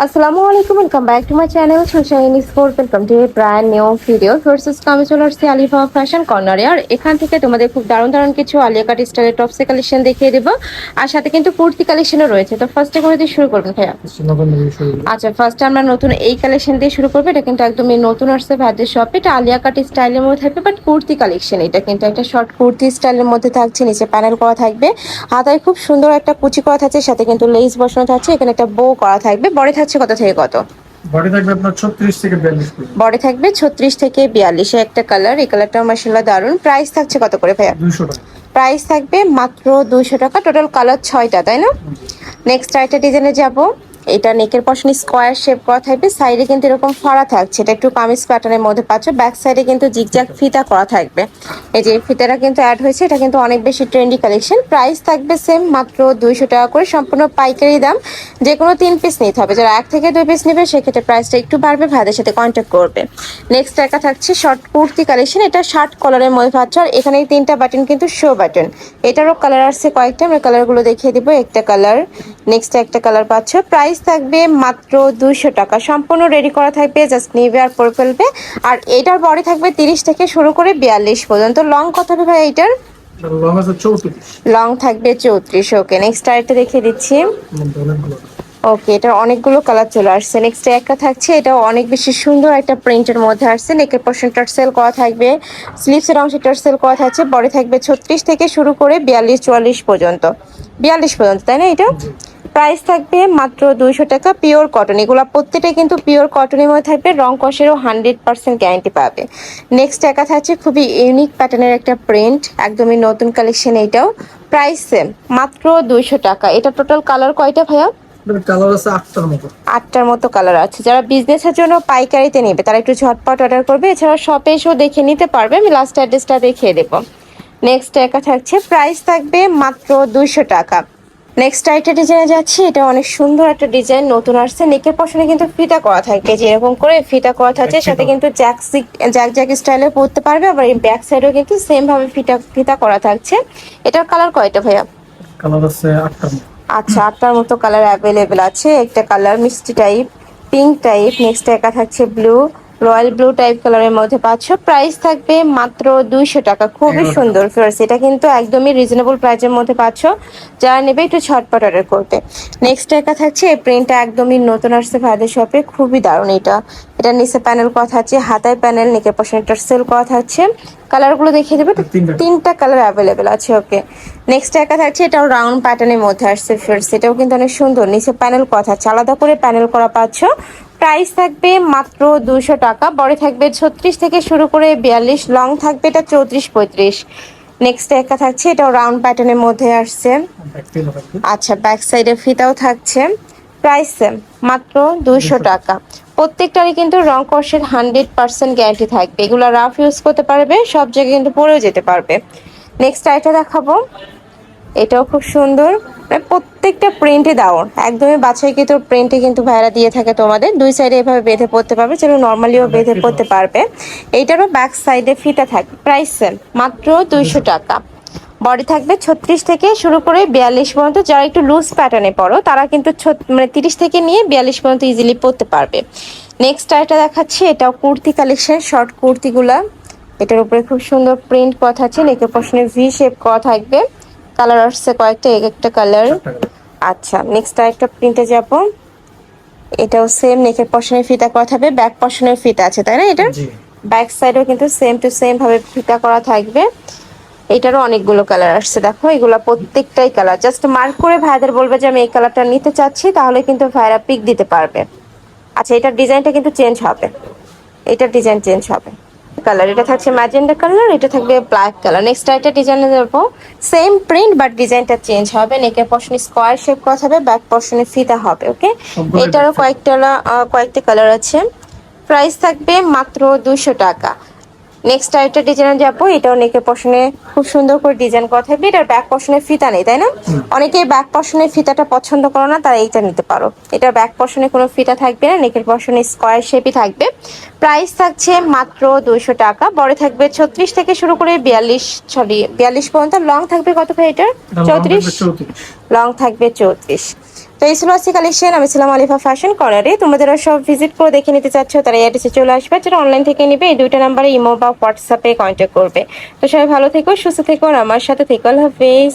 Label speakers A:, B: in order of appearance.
A: আসসালামু আলাইকুম, welcome back to my channel Sunshine sports. Welcome to A brand new video. First আমি চলে আসছি আলিফা ফ্যাশন কর্নারে। আর এখান থেকে তোমাদের খুব দারুণ দারুণ কিছু আলিয়া কাট স্টাইলের টপসের কালেকশন দেখিয়ে দেবো, আর সাথে কিন্তু কুর্তি কালেকশনও রয়েছে। তো ফার্স্টে করে দিয়ে শুরু করবেন ভাইয়া? আচ্ছা, ফার্স্টে আমরা নতুন এই কালেকশন দিয়ে শুরু করবো। এটা কিন্তু একদমই নতুন আসছে ভাইদের শপে। এটা আলিয়া কাট স্টাইলের মধ্যে থাকবে, বাট কুর্তি কালেকশন। এটা কিন্তু একটা শর্ট কুর্তি স্টাইলের মধ্যে থাকছে, নিচে প্যানেল করা থাকবে, হাতায় খুব সুন্দর একটা কুচি করা থাকছে, সাথে কিন্তু লেস বসানো থাকছে, এখানে একটা বো করা থাকবে। বডি থাকছে কত থেকে কত?
B: বডি থাকবে আপনার 36 থেকে 42 পর্যন্ত।
A: বডি থাকবে 36 থেকে 42 এ একটা কালার। এই কালারটাও মাশাআল্লাহ দারুন। প্রাইস থাকছে কত করে ভাইয়া?
B: 200 টাকা।
A: প্রাইস থাকবে মাত্র 200 টাকা। টোটাল কালার 6টা, তাই না? নেক্সট আরেকটা ডিজাইনে যাব। এটা নেকের পশন স্কোয়ার শেপ করা থাকবে, সাইডে কিন্তু এরকম ফাড়া থাকছে, এটা একটু কামিজ প্যাটার্নের মধ্যে পাচ্ছ। ব্যাক সাইডে কিন্তু জিগজ্যাগ ফিতা করা থাকবে। এই যে ফিতাটা কিন্তু অ্যাড হয়েছে, এটা কিন্তু অনেক বেশি ট্রেন্ডি কালেকশন। প্রাইস থাকবে সেম, মাত্র 200 টাকা করে, সম্পূর্ণ পাইকারি দাম। যে কোনো 3 পিস নিতে হবে, যারা 1 থেকে 2 পিস নেবে সেক্ষেত্রে প্রাইসটা একটু বাড়বে, ভাইদের সাথে কন্ট্যাক্ট করবে। নেক্সট একটা থাকছে শর্ট কুর্তি কালেকশন, এটা শার্ট কলারের মধ্যে পাচ্ছ। আর এখানে 3টা বাটন কিন্তু শো বাটন। এটারও কালার আসছে কয়েকটা, আমরা কালারগুলো দেখিয়ে দিব। একটা কালার, নেক্সট একটা কালার পাচ্ছ। প্রাইস থাকবে মাত্র 200 টাকা, সম্পূর্ণ রেডি করা থাকবে, জাস্ট নিবে আর পরে ফেলবে। আর এটার বডি থাকবে 30 থেকে শুরু করে 42 পর্যন্ত। লং কত হবে ভাই এটার?
B: লং আছে 34।
A: লং থাকবে 34। ওকে, নেক্সট আরেকটা দেখিয়ে দিচ্ছি। ওকে, এটার অনেকগুলো কালার চলে আসছে। নেক্সট একটা থাকছে, এটাও অনেক বেশি সুন্দর একটা প্রিন্টের মধ্যে আসছে। নেকের পোর্শন টার্সেল করা থাকবে, স্লিভসের অংশে টার্সেল করা থাকছে। বডি থাকবে 36 থেকে শুরু করে 42-44 পর্যন্ত। 42 পর্যন্ত, তাই না? এটা প্রাইস থাকবে মাত্র 200 টাকা। পিওর কটন, এগুলো প্রত্যেকটাই কিন্তু পিওর কটনের মধ্যে থাকবে। রং কষেরও 100% গ্যারান্টি পাবে। নেক্সট একা থাকছে খুবই ইউনিক প্যাটার্নের একটা প্রিন্ট, একদমই নতুন কালেকশন। এইটাও প্রাইস সেম, মাত্র 200 টাকা। এটা টোটাল কালার কয়টা ভাইয়া?
B: কালার আছে 8টার মতো।
A: 8টার মতো কালার আছে। যারা বিজনেসের জন্য পাইকারিতে নেবে তারা একটু ঝটপট অর্ডার করবে, এছাড়া শপে এসেও দেখে নিতে পারবে। আমি লাস্ট অ্যাড্রেসটা দেখিয়ে দেবো। নেক্সট একা থাকছে, প্রাইস থাকবে মাত্র 200 টাকা। নেক্সট আরেকটা ডিজাইনে যাচ্ছি, এটা অনেক সুন্দর একটা ডিজাইন, নতুন আসছে। নেকের পশনে কিন্তু ফিতা করা থাকবে, যে এরকম করে ফিতা করা থাকছে, সাথে কিন্তু জ্যাক স্টাইলে পরতে পারবে। আবার এই ব্যাক সাইডেও কিন্তু সেম ভাবে ফিতা ফিতা করা থাকছে। এটার কালার কয়টা ভাইয়া?
B: কালার আছে 8টার মতো।
A: আচ্ছা, 8টার মতো কালার অ্যাভেলেবেল আছে। একটা কালার মিষ্টি টাইপ, পিঙ্ক টাইপ, নেক্সট একা থাকছে ব্লু, রয়্যাল ব্লু টাইপ কালারের মধ্যে পাচ্ছ। প্রাইস থাকবে মাত্র 200 টাকা। খুবই সুন্দর ফিয়ার্স, এটা কিন্তু একদমই রিজনেবল প্রাইসের মধ্যে পাচ্ছ। যারা নেবে একটু ঝটপট অর্ডার করবে। নেক্সট একা থাকছে, এই প্রিন্টটা একদমই নতুন আসছে ভাইদের শপে, খুবই দারুণ। এটা নিচে প্যানেল করা থাকছে, হাতায় প্যানেল, নেকের পাশে সেল করা থাকছে। কালারগুলো দেখিয়ে দেবে। 3টা কালার অ্যাভেলেবেল আছে। ওকে, নেক্সট একা থাকছে, এটাও রাউন্ড প্যাটার্নের মধ্যে আসছে ফিয়ার্স, এটাও কিন্তু অনেক সুন্দর। নিচে প্যানেল করা থাকছে, আলাদা করে প্যানেল করা পাচ্ছ। প্রাইস থাকবে মাত্র 200 টাকা। বড় থাকবে 36 থেকে শুরু করে 42, লং থাকবে এটা 34-35। নেক্সট একা থাকছে, এটাও রাউন্ড প্যাটার্নের মধ্যে আসছে। আচ্ছা, ব্যাক সাইডে ফিতাও থাকছে। প্রাইস সেম, মাত্র 200 টাকা। প্রত্যেকটারই কিন্তু রং কষের 100% গ্যারান্টি থাকবে। এগুলো রাফ ইউজ করতে পারবে, সব জায়গায় কিন্তু পরেও যেতে পারবে। নেক্সট আইটা দেখাবো, এটাও খুব সুন্দর। প্রত্যেকটা প্রিন্টে দাও, একদমই বাছাইকৃত প্রিন্টে কিন্তু ভাইরা দিয়ে থাকে তোমাদের। দুই সাইডে এভাবে বেঁধে পড়তে পারবে, যেন নর্মালিও বেঁধে পড়তে পারবে। এইটারও ব্যাক সাইডে ফিতা থাকবে। প্রাইস সেম, মাত্র 200 টাকা। বডি থাকবে 36 থেকে শুরু করে 42 পর্যন্ত। যারা একটু লুজ প্যাটার্নে পড়ো তারা কিন্তু 30 থেকে নিয়ে 42 পর্যন্ত ইজিলি পরতে পারবে। নেক্সট আরেকটা দেখাচ্ছি, এটাও কুর্তি কালেকশন, শর্ট কুর্তিগুলা। এটার উপরে খুব সুন্দর প্রিন্ট করা থাকছে, নেকের পশনে ভি শেপ করা থাকবে। কালার আসছে কয়েকটা, একটা কালার। আচ্ছা, নেক্সট আরেকটা প্রিন্টে যাব। এটাও সেম, নেকের পশনে ফিতা করা থাকবে, ব্যাক পশনের ফিতা আছে, তাই না? এটা ব্যাক সাইডেও কিন্তু সেম টু সেম ভাবে ফিতা করা থাকবে। এটারও অনেকগুলো কালার আসছে, দেখো এগুলা প্রত্যেকটাই কালার। জাস্ট মার্ক করে ভাইদের বলবে যে আমি এই কালারটা নিতে চাচ্ছি, তাহলে কিন্তু ভাইরা পিক দিতে পারবে। আচ্ছা, এটার ডিজাইনটা কিন্তু চেঞ্জ হবে, এটার ডিজাইন চেঞ্জ হবে। কালার এটা থাকছে ম্যাজেন্ডা কালার, এটা থাকবে ব্ল্যাক কালার। নেক্সট একটা ডিজাইনে দেবো, সেম প্রিন্ট বাট ডিজাইনটা চেঞ্জ হবে। নেকের পশনে স্কোয়ার শেপ করা হবে, ব্যাক পশনে ফিতা হবে। ওকে, এটারও কয়েকটা কালার আছে। প্রাইস থাকবে মাত্র 200 টাকা। নেক্সট আরেকটা ডিজাইনে যাবো, এটাও নেকের পশনে খুব সুন্দর করে ডিজাইন করা থাকবে। এটার ব্যাক পশনে ফিতা নেই, তাই না? অনেকে ব্যাক পশনের ফিতাটা পছন্দ করো না, তারা এইটা নিতে পারো। এটার ব্যাক পশনে কোনো ফিতা থাকবে না, নেকের পশনে স্কোয়ার শেপই থাকবে। প্রাইস থাকছে মাত্র 200 টাকা। বড় থাকবে 36 থেকে শুরু করে 42 পর্যন্ত। লং থাকবে কত ভাই এটার? 34। লং থাকবে 34। তো এই ছিল আজকে কালেকশন। আমি ছিলাম আলিফা ফ্যাশন কর্নারে। তোমরা যারা সব ভিজিট করে দেখে নিতে চাচ্ছ তারা এই অ্যাড্রেসে চলে আসবে, যারা অনলাইন থেকে নিবে এই দুইটা নাম্বারে ইমো বা হোয়াটসঅ্যাপে কন্ট্যাক্ট করবে। তো সবাই ভালো থেকো, সুস্থ থেকো আর আমার সাথে থেকো। আল্লাহ হাফেজ।